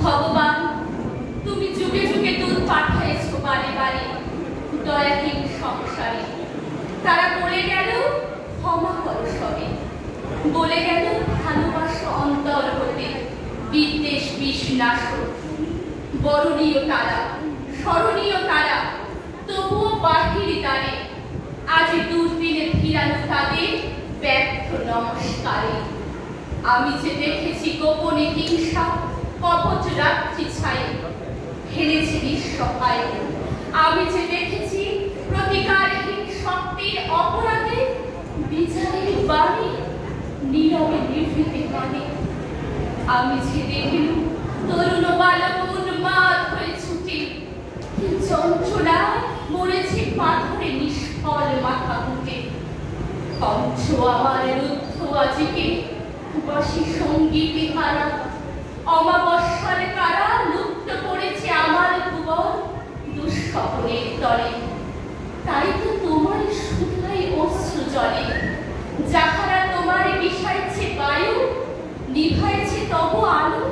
ভগবান, তুমি যুগে যুগে দূত পাঠাইছ বারে বারে দয়াহীন সংসারে। তারা বলে গেল ক্ষমা করো সবে, বলে গেল ভালোবাসো অন্তর হতে, বিদ্বেষ বিষ নাশ। বরণীয় তারা, স্মরণীয় তারা, তবুও বাহির দ্বারে আজ দুর্দিনে ফিরানো তাদের ব্যর্থ নমস্কারে। আমি যে দেখেছি গোপনে হিংসা কপট রাত্রি ছায়ে, হেরেছি নিঃসহায়। আমি যে দেখেছি প্রতিকারহীন শক্তির অপরাধে বিচারের বাণী নীরবে নিভৃতে কানে। আমি যে দেখিলুম তরুণ বালক উন্মাদ হয়ে ছুটে, কি যন্ত্রণায় মরেছে পাথরে নিষ্ফল মাথা মুটে। কণ্ঠ আমার রুদ্ধ আজিকে বাসি সঙ্গীতে হারা, অমাবস্যার কারা লুপ্ত করেছে আমার ভুবন দুঃস্বপ্নের তরে। তাই তো তোমার শুধাই অশ্রু জলে, যাহারা তোমার বিষাইছে বায়ু, নিভাইছে তবু আলো।